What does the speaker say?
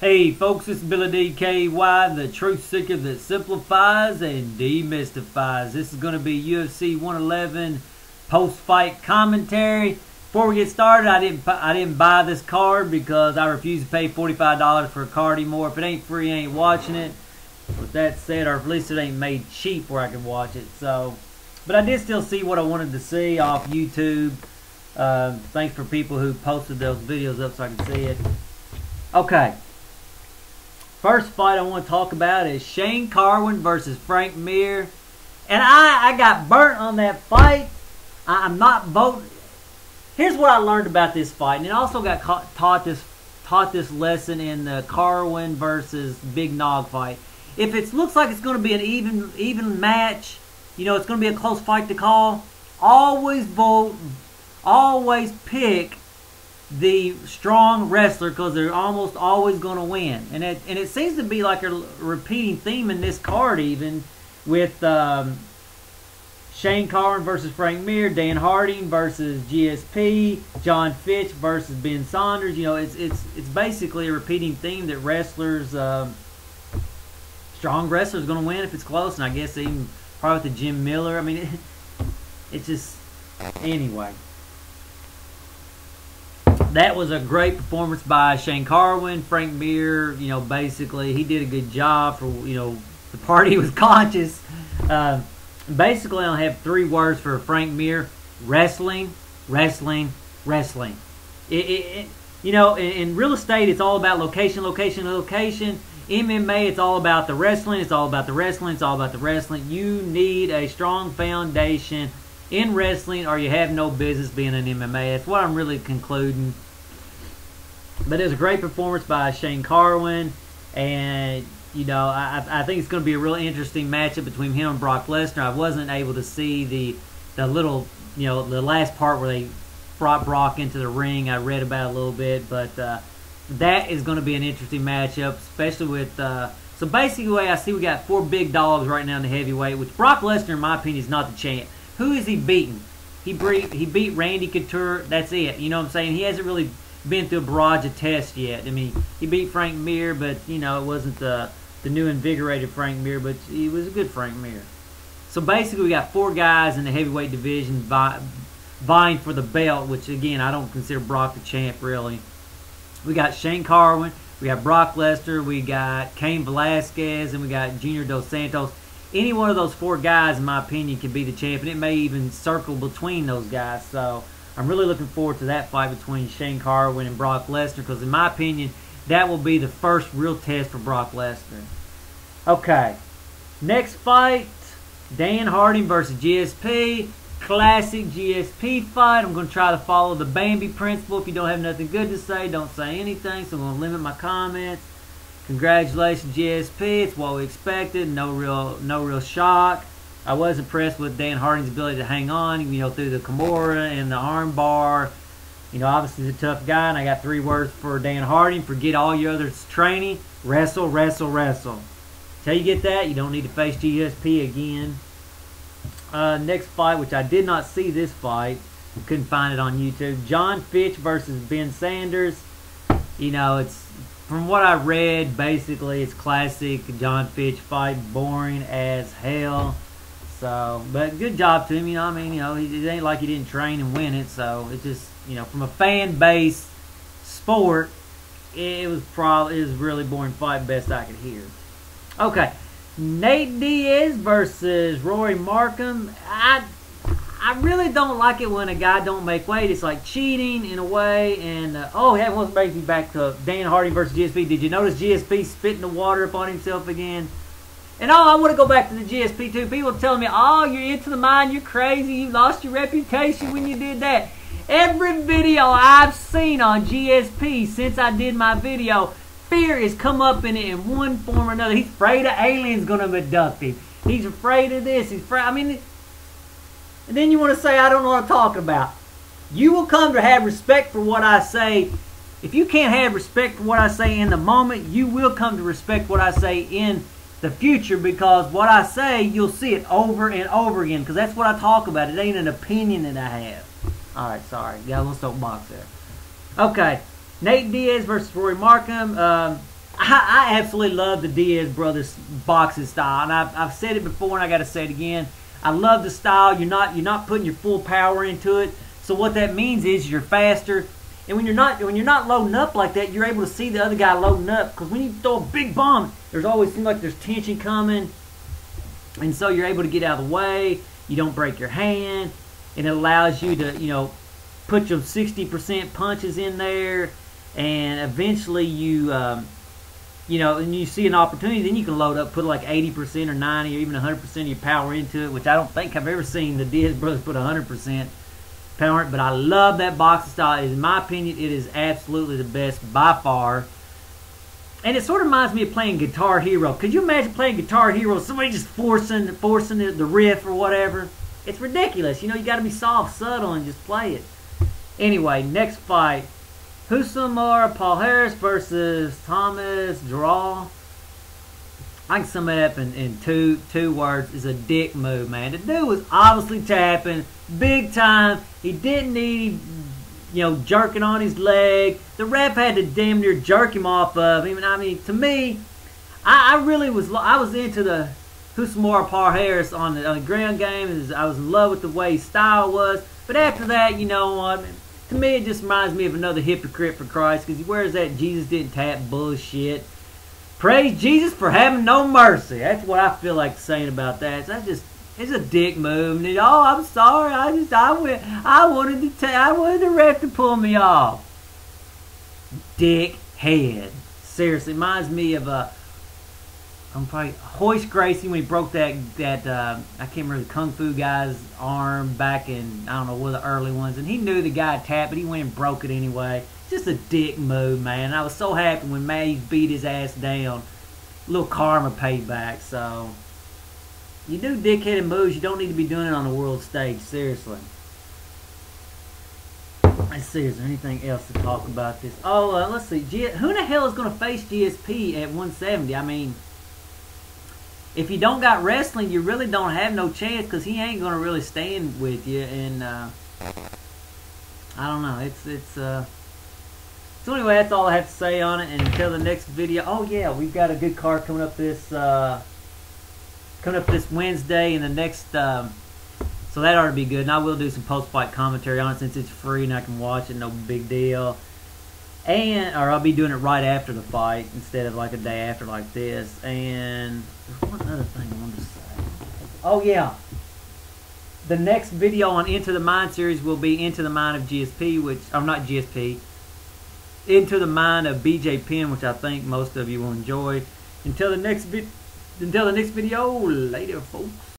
Hey folks, it's Billy DKY, the truth seeker that simplifies and demystifies. This is going to be UFC 111 post-fight commentary. Before we get started, I didn't buy this card because I refuse to pay $45 for a card anymore. If it ain't free, I ain't watching it. With that said, or at least it ain't made cheap where I can watch it. But I did still see what I wanted to see off YouTube. Thanks for people who posted those videos up so I can see it. Okay. First fight I want to talk about is Shane Carwin versus Frank Mir. And I got burnt on that fight. I'm not voting. Here's what I learned about this fight. And it also got taught this lesson in the Carwin versus Big Nog fight. If it looks like it's going to be an even match, you know, it's going to be a close fight to call, always pick the strong wrestler because they're almost always going to win. And it seems to be like a repeating theme in this card, even with Shane Carwin versus Frank Mir, Dan Harding versus GSP, John Fitch versus Ben Saunders. You know, it's basically a repeating theme that wrestlers, strong wrestlers, going to win if it's close. And I guess even probably with the Jim Miller. I mean, it's just anyway. That was a great performance by Shane Carwin. Frank Mir, you know, basically he did a good job for, you know, the party was conscious. Basically, I only have 3 words for Frank Mir: wrestling, wrestling, wrestling. You know, in real estate, it's all about location, location, location. MMA, it's all about the wrestling. It's all about the wrestling. It's all about the wrestling. You need a strong foundation in wrestling, or you have no business being an MMA. That's what I'm really concluding. But it was a great performance by Shane Carwin, and you know, I think it's going to be a really interesting matchup between him and Brock Lesnar. I wasn't able to see the little, you know, the last part where they brought Brock into the ring. I read about it a little bit, but that is going to be an interesting matchup, especially with. So basically, the way I see, we got 4 big dogs right now in the heavyweight, which Brock Lesnar, in my opinion, is not the champ. Who is he beating? He beat Randy Couture. That's it. You know what I'm saying? He hasn't really been through a barrage of tests yet. I mean, he beat Frank Mir, but, you know, it wasn't the new invigorated Frank Mir, but he was a good Frank Mir. So basically, we got 4 guys in the heavyweight division vying for the belt, which, again, I don't consider Brock the champ, really. We got Shane Carwin. We got Brock Lesnar. We got Cain Velasquez, and we got Junior Dos Santos. Any one of those 4 guys, in my opinion, can be the champion. It may even circle between those guys. So I'm really looking forward to that fight between Shane Carwin and Brock Lesnar, because in my opinion, that will be the first real test for Brock Lesnar. Okay, next fight, Dan Harding versus GSP. Classic GSP fight. I'm going to try to follow the Bambi principle. If you don't have nothing good to say, don't say anything. So I'm going to limit my comments. Congratulations, GSP. It's what we expected. No real shock. I was impressed with Dan Harding's ability to hang on, you know, through the Kimura and the arm bar. You know, obviously he's a tough guy, and I got 3 words for Dan Harding: forget all your other training. Wrestle, wrestle, wrestle. Till you get that, you don't need to face GSP again. Next fight, which I did not see this fight. Couldn't find it on YouTube. John Fitch versus Ben Saunders. You know, it's, from what I read, basically it's classic John Fitch fight, boring as hell. So, but good job to him. You know, I mean, you know, it ain't like he didn't train and win it. So it just, you know, from a fan base sport, it was really boring fight, best I could hear. Okay, Nate Diaz versus Rory Markham. I really don't like it when a guy don't make weight. It's like cheating in a way. And, oh, that once brings me back to Dan Harding versus GSP. Did you notice GSP spitting the water upon himself again? And, oh, I want to go back to the GSP, too. People telling me, oh, you're into the mind, you're crazy, you lost your reputation when you did that. Every video I've seen on GSP since I did my video, fear has come up in it in one form or another. He's afraid of aliens going to abduct him. He's afraid of this. He's afraid, I mean, and then you want to say, I don't know what I'm talking about. You will come to have respect for what I say. If you can't have respect for what I say in the moment, you will come to respect what I say in the future, because what I say, you'll see it over and over again, because that's what I talk about. It ain't an opinion that I have. Alright, sorry. Got a little soapbox there. Okay. Nate Diaz versus Rory Markham. I absolutely love the Diaz brothers boxing style, and I've said it before, and I got to say it again. I love the style. You're not putting your full power into it. So what that means is you're faster, and when you're not loading up like that, you're able to see the other guy loading up. Because when you throw a big bomb, there's always seems like there's tension coming, and so you're able to get out of the way. You don't break your hand, and it allows you to put your 60% punches in there, and eventually you and you see an opportunity, then you can load up, put like 80% or 90 or even 100% of your power into it, which I don't think I've ever seen the Diaz brothers put 100% power. But I love that boxing style. In my opinion, it is absolutely the best by far. And it sort of reminds me of playing Guitar Hero. Could you imagine playing Guitar Hero, somebody just forcing the riff or whatever? It's ridiculous. You got to be soft, subtle, and just play it. Anyway, next fight. Husamar Paul Harris versus Thomas Draw. I can sum it up in two words. It's a dick move, man. The dude was obviously tapping big time. He didn't need jerking on his leg. The ref had to damn near jerk him off of him. I mean, to me, I was into the Husamar Paul Harris on the ground game. I was in love with the way his style was. But after that, you know what? To me, it just reminds me of another hypocrite for Christ, because he wears that Jesus didn't tap bullshit. Praise Jesus for having no mercy. That's what I feel like saying about that. It's a dick move. And I'm sorry. I wanted the ref to pull me off. Dick head. Seriously, reminds me of Hoist Gracie when he broke that I can't remember the Kung Fu guy's arm back in, I don't know, one of the early ones, and he knew the guy tapped, but he went and broke it anyway. Just a dick move, man. And I was so happy when Mays beat his ass down. A little karma payback. So you do dickheaded moves, you don't need to be doing it on the world stage. Seriously. Let's see, is there anything else to talk about this? Oh, let's see. Who the hell is going to face GSP at 170? I mean, if you don't got wrestling, you really don't have no chance, because he ain't going to really stand with you. And I don't know. So anyway, that's all I have to say on it. And until the next video. Oh yeah, we've got a good card coming up this Wednesday, and the next. So that ought to be good. And I will do some post-fight commentary on it since it's free and I can watch it. No big deal. Or I'll be doing it right after the fight instead of like a day after like this. And there's one other thing I wanted to say. Oh yeah. The next video on Into the Mind series will be Into the Mind of GSP, not GSP. Into the Mind of BJ Penn, which I think most of you will enjoy. Until the next video, later folks.